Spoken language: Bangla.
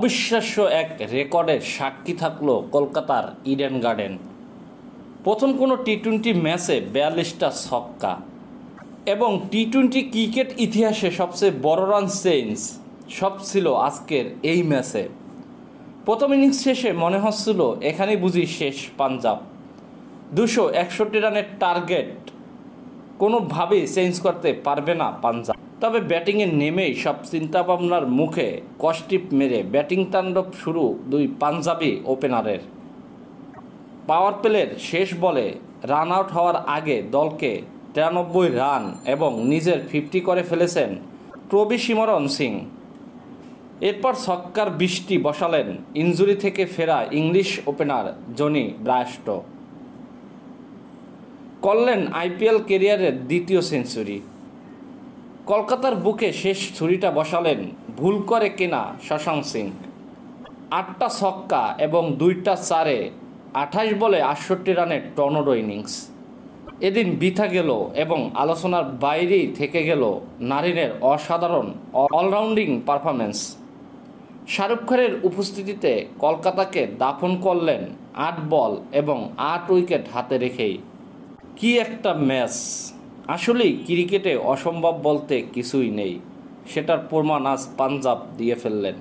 অবিশ্বাস্য এক রেকর্ডের সাক্ষী থাকলো কলকাতার ইডেন গার্ডেন। প্রথম কোনো টি-20 ম্যাচে 42টা ছক্কা এবং টি-20 ক্রিকেট ইতিহাসে সবচেয়ে বড় রান চেঞ্জ সব ছিল আজকের এই ম্যাচে। প্রথম ইনিংস শেষে মনে হচ্ছিল এখানেই বুঝি শেষ পাঞ্জাব। 261 রানের টার্গেট কোনোভাবেই চেঞ্জ করতে পারবে না পাঞ্জাব। তবে ব্যাটিংয়ে নেমেই সব চিন্তাভাবনার মুখে কষ্টিপ মেরে ব্যাটিং তাণ্ডব শুরু দুই পাঞ্জাবি ওপেনারের। পাওয়ার প্লের শেষ বলে রান আউট হওয়ার আগে দলকে 93 রান এবং নিজের 50 করে ফেলেছেন প্রবি সিমরন সিং। এরপর ছক্কার বৃষ্টি বসালেন ইনজুরি থেকে ফেরা ইংলিশ ওপেনার জনি ব্রায়াস্টো। করলেন আইপিএল ক্যারিয়ারের দ্বিতীয় সেঞ্চুরি। কলকাতার বুকে শেষ ছুরিটা বসালেন ভুল করে কেনা শশাঙ্ক সিং। 8টা ছক্কা এবং 2টা চারে 28 বলে 68 রানের টর্নেডো ইনিংস। এদিন বৃথা গেল এবং আলোচনার বাইরেই থেকে গেল নারিনের অসাধারণ অলরাউন্ডিং পারফরম্যান্স। শাহরুখ খানের উপস্থিতিতে কলকাতাকে দাফন করলেন 8 বল এবং 8 উইকেট হাতে রেখেই। কি একটা ম্যাচ! আসলেই ক্রিকেটে অসম্ভব বলতে কিছুই নেই, সেটার প্রমাণ আজ পাঞ্জাব দিয়ে ফেললেন।